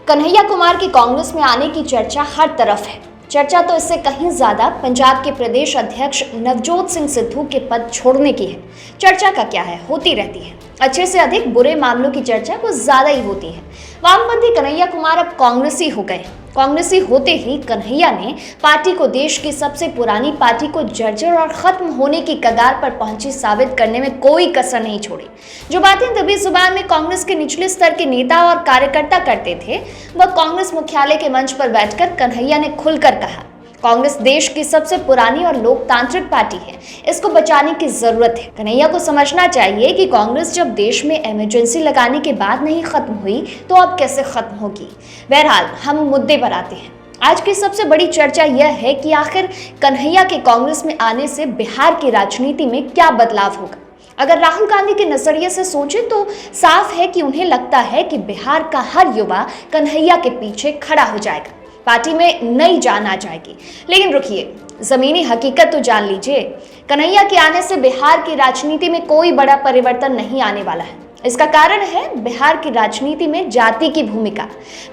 कन्हैया कुमार की कांग्रेस में आने की चर्चा हर तरफ है। चर्चा तो इससे कहीं ज्यादा पंजाब के प्रदेश अध्यक्ष नवजोत सिंह सिद्धू के पद छोड़ने की है। चर्चा का क्या है, होती रहती है। अच्छे से अधिक बुरे मामलों की चर्चा कुछ ज्यादा ही होती है। वामपंथी कन्हैया कुमार अब कांग्रेसी हो गए। कांग्रेसी होते ही कन्हैया ने पार्टी को देश की सबसे पुरानी पार्टी को जर्जर और खत्म होने की कगार पर पहुंची साबित करने में कोई कसर नहीं छोड़ी। जो बातें दबी जुबान में कांग्रेस के निचले स्तर के नेता और कार्यकर्ता करते थे, वह कांग्रेस मुख्यालय के मंच पर बैठकर कन्हैया ने खुलकर कहा। कांग्रेस देश की सबसे पुरानी और लोकतांत्रिक पार्टी है, इसको बचाने की जरूरत है। कन्हैया को समझना चाहिए कि कांग्रेस जब देश में इमरजेंसी लगाने के बाद नहीं खत्म हुई तो अब कैसे खत्म होगी। बहरहाल हम मुद्दे पर आते हैं। आज की सबसे बड़ी चर्चा यह है कि आखिर कन्हैया के कांग्रेस में आने से बिहार की राजनीति में क्या बदलाव होगा। अगर राहुल गांधी के नजरिए से सोचें तो साफ है कि उन्हें लगता है कि बिहार का हर युवा कन्हैया के पीछे खड़ा हो जाएगा, पार्टी में नई जान आ जाएगी। लेकिन रुकिए, जमीनी हकीकत तो जान लीजिए। कन्हैया के आने से बिहार की राजनीति में कोई बड़ा परिवर्तन नहीं आने वाला है। इसका कारण है बिहार की राजनीति में जाति की भूमिका।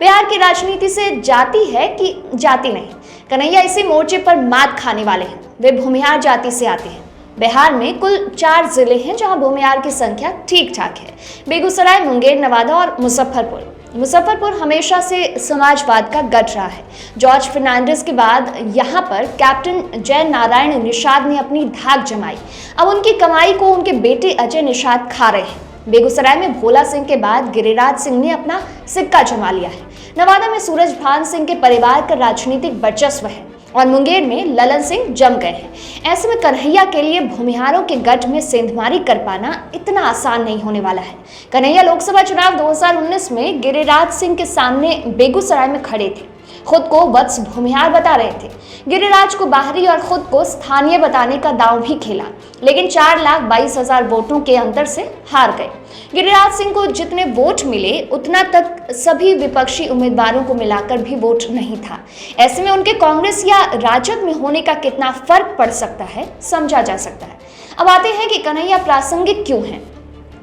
बिहार की राजनीति से जाति है कि जाति नहीं। कन्हैया इसी मोर्चे पर मात खाने वाले हैं। वे भूमिहार जाति से आते हैं। बिहार में कुल 4 जिले हैं जहां भूमिहार की संख्या ठीक ठाक है: बेगूसराय, मुंगेर, नवादा और मुजफ्फरपुर। मुजफ्फरपुर हमेशा से समाजवाद का गढ़ रहा है। जॉर्ज फर्नांडिस के बाद यहाँ पर कैप्टन जय नारायण निषाद ने अपनी धाक जमाई। अब उनकी कमाई को उनके बेटे अजय निषाद खा रहे हैं। बेगूसराय में भोला सिंह के बाद गिरिराज सिंह ने अपना सिक्का जमा लिया है। नवादा में सूरजभान सिंह के परिवार का राजनीतिक वर्चस्व है और मुंगेर में ललन सिंह जम गए हैं। ऐसे में कन्हैया के लिए भूमिहारों के गढ़ में सेंधमारी कर पाना इतना आसान नहीं होने वाला है। कन्हैया लोकसभा चुनाव 2019 में गिरिराज सिंह के सामने बेगूसराय में खड़े थे। खुद को वत्स भूमिहार बता रहे थे। गिरिराज को बाहरी और खुद को स्थानीय बताने का दांव भी खेला, लेकिन 4,22,000 वोटों के अंतर से हार गए। गिरिराज सिंह को जितने वोट मिले उतना तक सभी विपक्षी उम्मीदवारों को मिलाकर भी वोट नहीं था। ऐसे में उनके कांग्रेस या राजद में होने का कितना फर्क पड़ सकता है समझा जा सकता है। अब आते हैं कि कन्हैया प्रासंगिक क्यों है।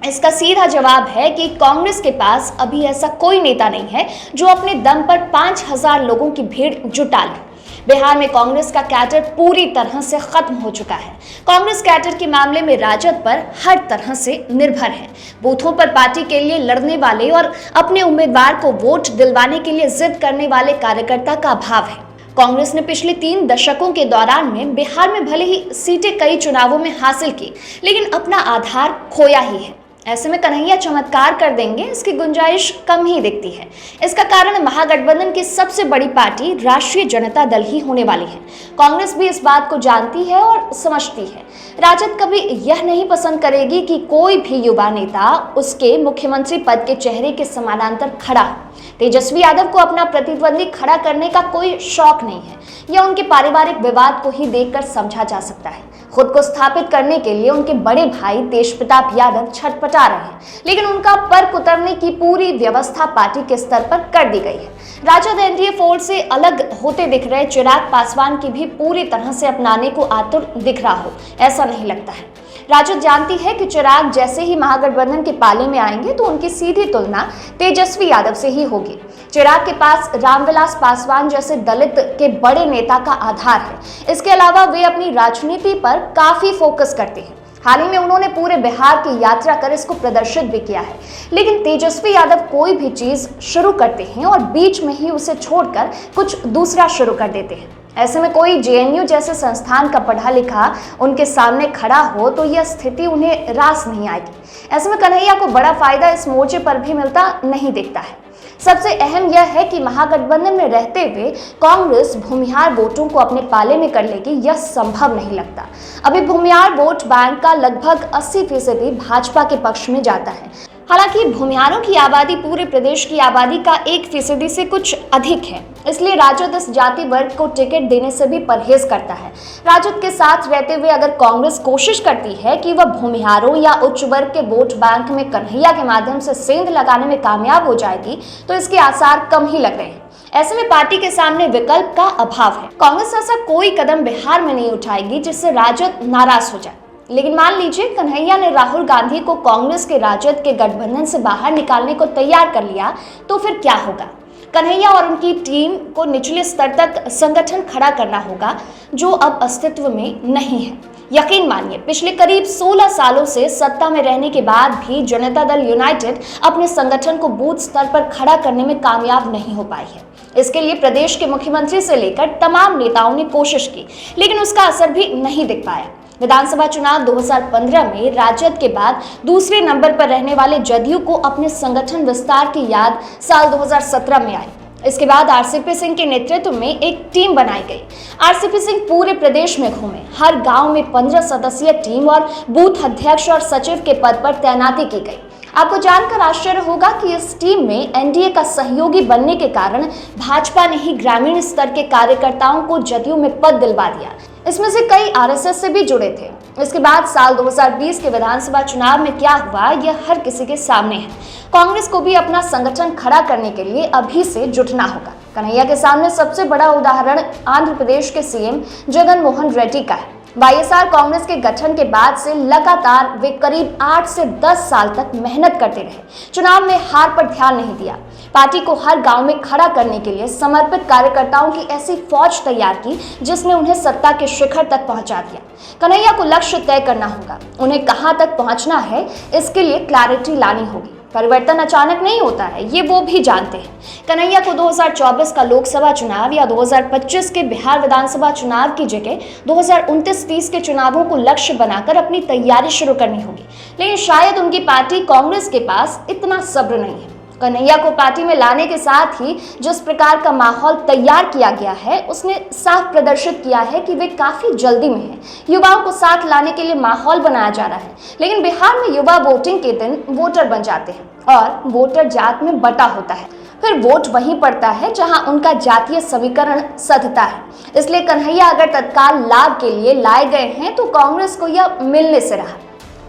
इसका सीधा जवाब है कि कांग्रेस के पास अभी ऐसा कोई नेता नहीं है जो अपने दम पर 5,000 लोगों की भीड़ जुटा ले। बिहार में कांग्रेस का कैडर पूरी तरह से खत्म हो चुका है। कांग्रेस कैडर के मामले में राजद पर हर तरह से निर्भर है। बूथों पर पार्टी के लिए लड़ने वाले और अपने उम्मीदवार को वोट दिलवाने के लिए जिद करने वाले कार्यकर्ता का अभाव है। कांग्रेस ने पिछले 3 दशकों के दौरान में बिहार में भले ही सीटें कई चुनावों में हासिल की, लेकिन अपना आधार खोया ही है। ऐसे में कन्हैया चमत्कार कर देंगे, इसकी गुंजाइश कम ही दिखती है। इसका कारण महागठबंधन की सबसे बड़ी पार्टी राष्ट्रीय जनता दल ही होने वाली है। कांग्रेस भी इस बात को जानती है और समझती है। राजद कभी यह नहीं पसंद करेगी कि कोई भी युवा नेता उसके मुख्यमंत्री पद के चेहरे के समानांतर खड़ा हो। तेजस्वी यादव को अपना प्रतिद्वंदी खड़ा करने का कोई शौक नहीं है। यह उनके पारिवारिक विवाद को ही देखकर समझा जा सकता है। खुद को स्थापित करने के लिए उनके बड़े भाई तेजप्रताप यादव छटपटा रहे हैं, लेकिन उनका पर्क उतरने की पूरी व्यवस्था पार्टी के स्तर पर कर दी गई है। राजद एनडीए फोर्स से अलग होते दिख रहे चिराग पासवान की भी पूरी तरह से अपनाने को आतुर दिख रहा हो, ऐसा नहीं लगता है। राजद जानती है कि चिराग जैसे ही महागठबंधन के पाले में आएंगे तो उनकी सीधी तुलना तेजस्वी यादव से ही होगी। चिराग के पास रामविलास पासवान जैसे दलित के बड़े नेता का आधार है। इसके अलावा वे अपनी राजनीति पर काफी फोकस करते हैं। हाल ही में उन्होंने पूरे बिहार की यात्रा कर इसको प्रदर्शित भी किया है। लेकिन तेजस्वी यादव कोई भी चीज शुरू करते हैं और बीच में ही उसे छोड़कर कुछ दूसरा शुरू कर देते हैं। ऐसे में कोई जेएनयू जैसे संस्थान का पढ़ा लिखा उनके सामने खड़ा हो तो यह स्थिति उन्हें रास नहीं आएगी। ऐसे में कन्हैया को बड़ा फायदा इस मोर्चे पर भी मिलता नहीं दिखता है। सबसे अहम यह है कि महागठबंधन में रहते हुए कांग्रेस भूमिहार वोटों को अपने पाले में कर लेगी, यह संभव नहीं लगता। अभी भूमिहार वोट बैंक का लगभग 80% भाजपा के पक्ष में जाता है। हालांकि भूमिहारों की आबादी पूरे प्रदेश की आबादी का 1% से कुछ अधिक है, इसलिए राजद इस जाति वर्ग को टिकट देने से भी परहेज करता है। राजद के साथ रहते हुए अगर कांग्रेस कोशिश करती है कि वह भूमिहारों या उच्च वर्ग के वोट बैंक में कन्हैया के माध्यम से सेंध लगाने में कामयाब हो जाएगी तो इसके आसार कम ही लग रहे हैं। ऐसे में पार्टी के सामने विकल्प का अभाव है। कांग्रेस ऐसा कोई कदम बिहार में नहीं उठाएगी जिससे राजद नाराज हो जाए। लेकिन मान लीजिए कन्हैया ने राहुल गांधी को कांग्रेस के राजद के गठबंधन से बाहर निकालने को तैयार कर लिया तो फिर क्या होगा। कन्हैया और उनकी टीम को निचले स्तर तक संगठन खड़ा करना होगा जो अब अस्तित्व में नहीं है। यकीन मानिए, पिछले करीब 16 सालों से सत्ता में रहने के बाद भी जनता दल यूनाइटेड अपने संगठन को बूथ स्तर पर खड़ा करने में कामयाब नहीं हो पाई है। इसके लिए प्रदेश के मुख्यमंत्री से लेकर तमाम नेताओं ने कोशिश की, लेकिन उसका असर भी नहीं दिख पाया। विधानसभा चुनाव 2015 में राजद के बाद दूसरे नंबर पर रहने वाले जदयू को अपने संगठन विस्तार की याद साल 2017 में आई। इसके बाद आरसीपी सिंह के नेतृत्व में एक टीम बनाई गई। आरसीपी सिंह पूरे प्रदेश में घूमे, हर गांव में 15 सदस्यीय टीम और बूथ अध्यक्ष और सचिव के पद पर तैनाती की गई। आपको जानकर आश्चर्य होगा कि इस टीम में एनडीए का सहयोगी बनने के कारण भाजपा ने ही ग्रामीण स्तर के कार्यकर्ताओं को जदयू में पद दिलवा दिया। इसमें से कई आरएसएस से भी जुड़े थे। इसके बाद साल 2020 के विधानसभा चुनाव में क्या हुआ, यह हर किसी के सामने है। कांग्रेस को भी अपना संगठन खड़ा करने के लिए अभी से जुटना होगा। कन्हैया के सामने सबसे बड़ा उदाहरण आंध्र प्रदेश के सीएम जगन मोहन रेड्डी का है। वाईएसआर कांग्रेस के गठन के बाद से लगातार वे करीब 8 से 10 साल तक मेहनत करते रहे, चुनाव में हार पर ध्यान नहीं दिया, पार्टी को हर गांव में खड़ा करने के लिए समर्पित कार्यकर्ताओं की ऐसी फौज तैयार की जिसने उन्हें सत्ता के शिखर तक पहुंचा दिया। कन्हैया को लक्ष्य तय करना होगा, उन्हें कहां तक पहुंचना है इसके लिए क्लैरिटी लानी होगी। परिवर्तन अचानक नहीं होता है, ये वो भी जानते हैं। कन्हैया को 2024 का लोकसभा चुनाव या 2025 के बिहार विधानसभा चुनाव की जगह 2029-30 के चुनावों को लक्ष्य बनाकर अपनी तैयारी शुरू करनी होगी, लेकिन शायद उनकी पार्टी कांग्रेस के पास इतना सब्र नहीं है। कन्हैया को पार्टी में लाने के साथ ही जिस प्रकार का माहौल तैयार किया गया है, उसने साफ प्रदर्शित किया है कि वे काफी जल्दी में हैं। युवाओं को साथ लाने के लिए माहौल बनाया जा रहा है, लेकिन बिहार में युवा वोटिंग के दिन वोटर बन जाते हैं और वोटर जात में बटा होता है। फिर वोट वहीं पड़ता है जहां उनका जातीय समीकरण सधता है। इसलिए कन्हैया अगर तत्काल लाभ के लिए लाए गए हैं तो कांग्रेस को यह मिलने से रहा।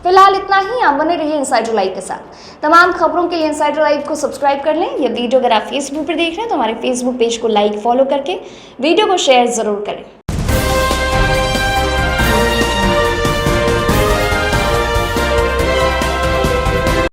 फिलहाल इतना ही। आप बने रहिए इनसाइडर लाइव के साथ। तमाम खबरों के लिए इनसाइडर लाइव को सब्सक्राइब कर लें। ये वीडियो अगर आप फेसबुक पर देख रहे हैं तो हमारे फेसबुक पेज को लाइक फॉलो करके वीडियो को शेयर जरूर करें।